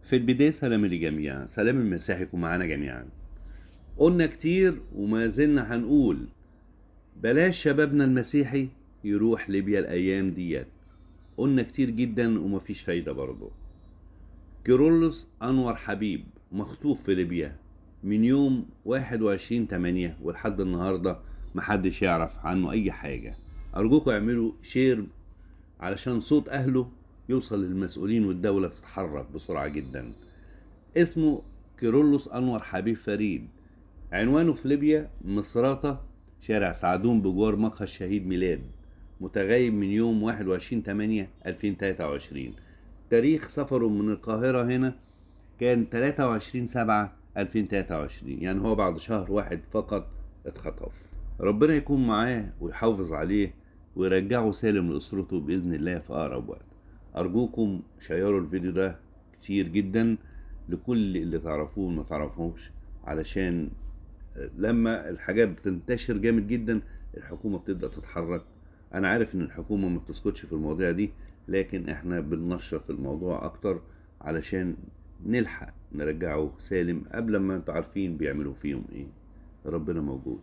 في البداية سلام لجميعا، سلام المسيح يكون معانا جميعا. قلنا كتير وما زلنا هنقول بلاش شبابنا المسيحي يروح ليبيا الأيام ديت. قلنا كتير جدا ومفيش فايدة برضه. كيرلس أنور حبيب مخطوف في ليبيا من يوم 21/8 ولحد النهاردة محدش يعرف عنه أي حاجة. أرجوكم اعملوا شير علشان صوت أهله يوصل للمسؤولين والدولة تتحرك بسرعة جدا. اسمه كيرلس أنور حبيب فريد، عنوانه في ليبيا مصراتة، شارع سعدون بجوار مقهى الشهيد ميلاد، متغيب من يوم 21/8/2023. تاريخ سفره من القاهرة هنا كان 23/7/2023، يعني هو بعد شهر واحد فقط اتخطف. ربنا يكون معاه ويحافظ عليه ويرجعه سالم لأسرته بإذن الله في أقرب وقت. أرجوكم شيروا الفيديو ده كتير جدا لكل اللي تعرفوه وما تعرفوش، علشان لما الحاجات بتنتشر جامد جدا الحكومة بتبدأ تتحرك. أنا عارف إن الحكومة ما بتسكتش في المواضيع دي، لكن إحنا بننشط الموضوع أكتر علشان نلحق نرجعه سالم قبل ما انتوا عارفين بيعملوا فيهم إيه. ربنا موجود.